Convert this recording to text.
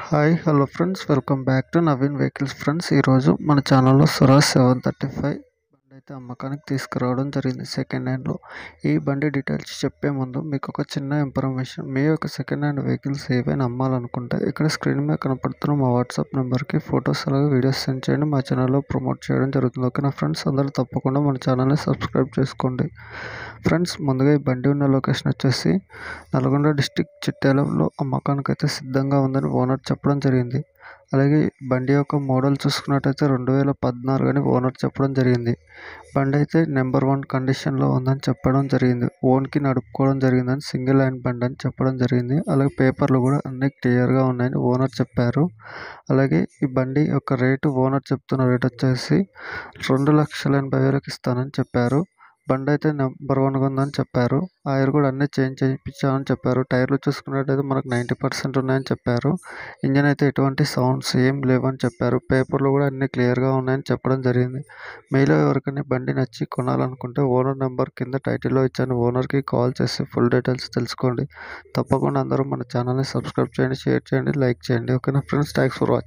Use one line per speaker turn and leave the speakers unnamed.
Hi hello friends, welcome back to Naveen vehicles. Friends, ఈరోజు మన ఛానల్లో స్వరాజ్ 735 బండి అయితే అమ్మకానికి తీసుకురావడం జరిగింది సెకండ్ హ్యాండ్లో. ఈ బండి డీటెయిల్స్ చెప్పే ముందు మీకు ఒక చిన్న ఇన్ఫర్మేషన్. మీ యొక్క సెకండ్ హ్యాండ్ వెహికల్స్ ఏవైనా అమ్మాలనుకుంటే ఇక్కడ స్క్రీన్ మీద కనపడుతున్న మా వాట్సాప్ నెంబర్కి ఫొటోస్ అలాగే వీడియోస్ సెండ్ చేయండి. మా ఛానల్లో ప్రమోట్ చేయడం జరుగుతుంది. ఓకేనా ఫ్రెండ్స్, అందరూ తప్పకుండా మన ఛానల్ని సబ్స్క్రైబ్ చేసుకోండి. ఫ్రెండ్స్, ముందుగా ఈ బండి ఉన్న లొకేషన్ వచ్చేసి నల్గొండ డిస్టిక్ చిట్యాలలో అమ్మకానికి అయితే సిద్ధంగా ఉందని ఓనర్ చెప్పడం జరిగింది. అలాగే బండి యొక్క మోడల్ చూసుకున్నట్టయితే 2014 అని ఓనర్ చెప్పడం జరిగింది. బండి అయితే నెంబర్ 1 కండిషన్లో ఉందని చెప్పడం జరిగింది. ఓన్కి నడుపుకోవడం జరిగిందని, సింగిల్ హ్యాండ్ బండి అని చెప్పడం జరిగింది. అలాగే పేపర్లు కూడా అన్నీ క్లియర్గా ఉన్నాయని ఓనర్ చెప్పారు. అలాగే ఈ బండి యొక్క రేటు, ఓనర్ చెప్తున్న రేట్ వచ్చేసి 2,80,000కి ఇస్తానని చెప్పారు. బండి అయితే నెంబర్ 1గా ఉందని చెప్పారు. ఆయిల్ కూడా అన్నీ చేంజ్ చేయించామని చెప్పారు. టైర్లు చూసుకున్నట్టయితే మనకు 90% ఉన్నాయని చెప్పారు. ఇంజన్ అయితే ఎటువంటి సౌండ్స్ ఏం లేవని చెప్పారు. పేపర్లు కూడా అన్నీ క్లియర్గా ఉన్నాయని చెప్పడం జరిగింది. మీలో ఎవరికైనా బండి నచ్చి కొనాలనుకుంటే ఓనర్ నెంబర్ కింద టైటిల్లో ఇచ్చాను. ఓనర్కి కాల్ చేసి ఫుల్ డీటెయిల్స్ తెలుసుకోండి. తప్పకుండా అందరూ మన ఛానల్ని సబ్స్క్రైబ్ చేయండి, షేర్ చేయండి, లైక్ చేయండి. ఓకేనా ఫ్రెండ్స్, థ్యాంక్స్ ఫర్ వాచింగ్.